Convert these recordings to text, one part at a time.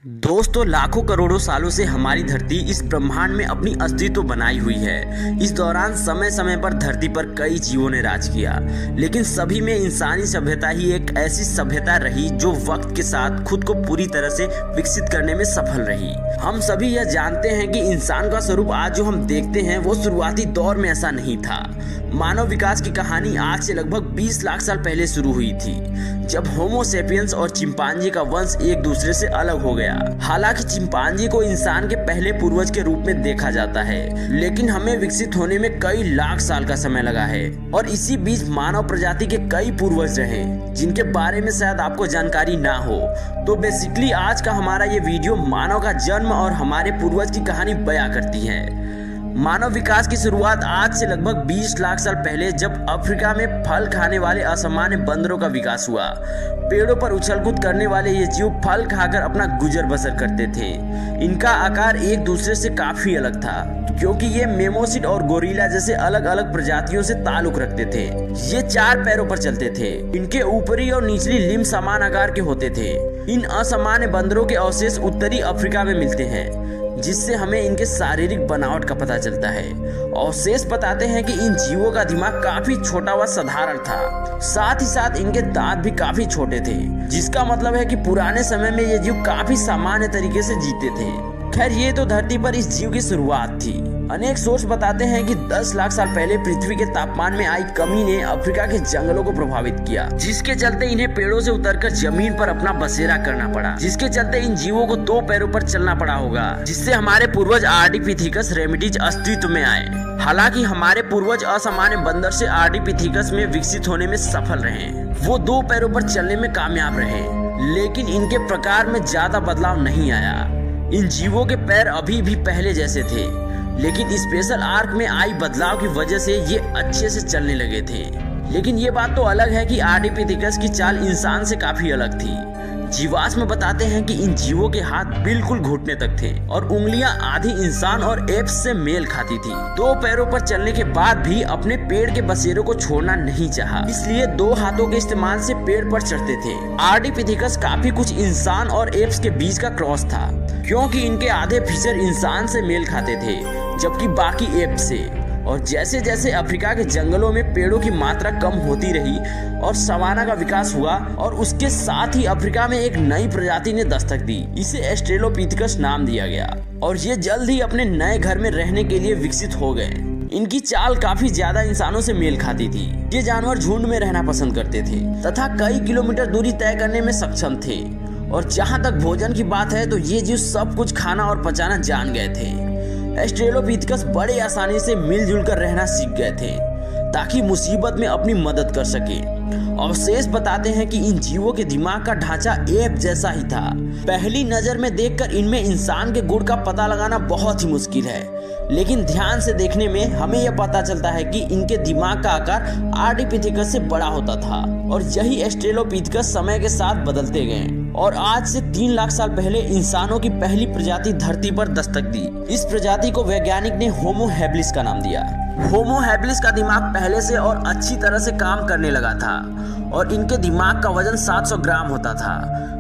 दोस्तों, लाखों करोड़ों सालों से हमारी धरती इस ब्रह्मांड में अपनी अस्तित्व बनाई हुई है। इस दौरान समय समय पर धरती पर कई जीवों ने राज किया, लेकिन सभी में इंसानी सभ्यता ही एक ऐसी सभ्यता रही जो वक्त के साथ खुद को पूरी तरह से विकसित करने में सफल रही। हम सभी यह जानते हैं कि इंसान का स्वरूप आज जो हम देखते हैं वो शुरुआती दौर में ऐसा नहीं था। मानव विकास की कहानी आज से लगभग 20 लाख साल पहले शुरू हुई थी, जब होमो सेपियंस और चिंपांजी का वंश एक दूसरे से अलग हो गया। हालांकि चिंपांजी को इंसान के पहले पूर्वज के रूप में देखा जाता है, लेकिन हमें विकसित होने में कई लाख साल का समय लगा है और इसी बीच मानव प्रजाति के कई पूर्वज रहे जिनके बारे में शायद आपको जानकारी ना हो। तो बेसिकली आज का हमारा ये वीडियो मानव का जन्म और हमारे पूर्वज की कहानी बयां करती है। मानव विकास की शुरुआत आज से लगभग 20 लाख साल पहले, जब अफ्रीका में फल खाने वाले असामान्य बंदरों का विकास हुआ। पेड़ों पर उछल-कूद करने वाले ये जीव फल खाकर अपना गुजर बसर करते थे। इनका आकार एक दूसरे से काफी अलग था, क्योंकि ये मेमोसिड और गोरिल्ला जैसे अलग अलग प्रजातियों से ताल्लुक रखते थे। ये 4 पैरों पर चलते थे। इनके ऊपरी और निचली लिम्ब समान आकार के होते थे। इन असामान्य बंदरों के अवशेष उत्तरी अफ्रीका में मिलते हैं, जिससे हमें इनके शारीरिक बनावट का पता चलता है। अवशेष बताते हैं कि इन जीवों का दिमाग काफी छोटा व साधारण था। साथ ही साथ इनके दांत भी काफी छोटे थे, जिसका मतलब है कि पुराने समय में ये जीव काफी सामान्य तरीके से जीते थे। खैर, ये तो धरती पर इस जीव की शुरुआत थी। अनेक सोर्स बताते हैं कि 10 लाख साल पहले पृथ्वी के तापमान में आई कमी ने अफ्रीका के जंगलों को प्रभावित किया, जिसके चलते इन्हें पेड़ों से उतरकर जमीन पर अपना बसेरा करना पड़ा। जिसके चलते इन जीवों को 2 पैरों पर चलना पड़ा होगा, जिससे हमारे पूर्वज आर्डिपिथेकस रेमिडीज अस्तित्व में आए। हालांकि हमारे पूर्वज असामान्य बंदर से आर्डिपिथेकस में विकसित होने में सफल रहे। वो 2 पैरों पर चलने में कामयाब रहे, लेकिन इनके प्रकार में ज्यादा बदलाव नहीं आया। इन जीवों के पैर अभी भी पहले जैसे थे, लेकिन स्पेशल आर्क में आई बदलाव की वजह से ये अच्छे से चलने लगे थे। लेकिन ये बात तो अलग है कि आर्डिपिथेकस की चाल इंसान से काफी अलग थी। जीवाश्म बताते हैं कि इन जीवों के हाथ बिल्कुल घुटने तक थे और उंगलियां आधी इंसान और एप्स से मेल खाती थी। 2 पैरों पर चलने के बाद भी अपने पेड़ के बसेरों को छोड़ना नहीं चाहा, इसलिए 2 हाथों के इस्तेमाल से पेड़ पर चढ़ते थे। आर्डिपिथेकस काफी कुछ इंसान और एप्स के बीच का क्रॉस था, क्योंकि इनके आधे फीचर इंसान से मेल खाते थे, जबकि बाकी एप से। और जैसे जैसे अफ्रीका के जंगलों में पेड़ों की मात्रा कम होती रही और सवाना का विकास हुआ, और उसके साथ ही अफ्रीका में एक नई प्रजाति ने दस्तक दी। इसे एस्ट्रेलोपिथेकस नाम दिया गया और ये जल्द ही अपने नए घर में रहने के लिए विकसित हो गए। इनकी चाल काफी ज्यादा इंसानों से मेल खाती थी। ये जानवर झुंड में रहना पसंद करते थे तथा कई किलोमीटर दूरी तय करने में सक्षम थे। और जहाँ तक भोजन की बात है तो ये जीव सब कुछ खाना और पचाना जान गए थे। एस्ट्रेलोपिथेकस बड़े आसानी से मिलजुल कर रहना सीख गए थे, ताकि मुसीबत में अपनी मदद कर सके। अवशेष बताते हैं कि इन जीवों के दिमाग का ढांचा एप जैसा ही था। पहली नजर में देखकर इनमें इंसान के गुण का पता लगाना बहुत ही मुश्किल है, लेकिन ध्यान से देखने में हमें यह पता चलता है कि इनके दिमाग का आकार आर्डिपिथेकस से बड़ा होता था। और यही एस्ट्रेलोपिथेकस समय के साथ बदलते गए और आज से 3 लाख साल पहले इंसानों की पहली प्रजाति धरती पर दस्तक दी। इस प्रजाति को वैज्ञानिक ने होमो हैबिलिस का नाम दिया। होमो हैबिलिस का दिमाग पहले से और अच्छी तरह से काम करने लगा था और इनके दिमाग का वजन 700 ग्राम होता था।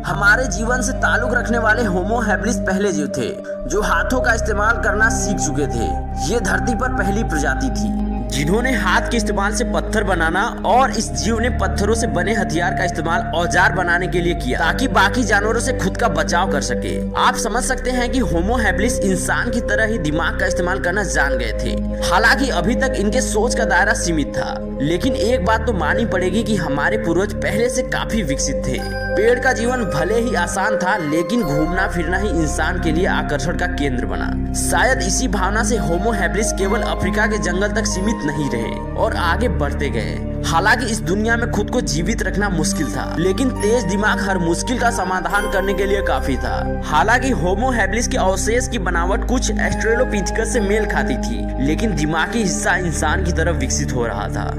हमारे जीवन से ताल्लुक रखने वाले होमो हैबिलिस पहले जीव थे जो हाथों का इस्तेमाल करना सीख चुके थे। ये धरती पर पहली प्रजाति थी जिन्होंने हाथ के इस्तेमाल से पत्थर बनाना, और इस जीव ने पत्थरों से बने हथियार का इस्तेमाल औजार बनाने के लिए किया, ताकि बाकी जानवरों से खुद का बचाव कर सके। आप समझ सकते हैं कि होमो हैबिलिस इंसान की तरह ही दिमाग का इस्तेमाल करना जान गए थे। हालांकि अभी तक इनके सोच का दायरा सीमित था, लेकिन एक बात तो माननी पड़ेगी कि हमारे पूर्वज पहले से काफी विकसित थे। पेड़ का जीवन भले ही आसान था, लेकिन घूमना फिरना ही इंसान के लिए आकर्षण का केंद्र बना। शायद इसी भावना से होमो हैबिलिस केवल अफ्रीका के जंगल तक सीमित नहीं रहे और आगे बढ़ते गए। हालांकि इस दुनिया में खुद को जीवित रखना मुश्किल था, लेकिन तेज दिमाग हर मुश्किल का समाधान करने के लिए काफी था। हालांकि होमो हैबिलिस के अवशेष की बनावट कुछ एस्ट्रेलोपिथेकस से मेल खाती थी, लेकिन दिमागी हिस्सा इंसान की तरफ विकसित हो रहा था।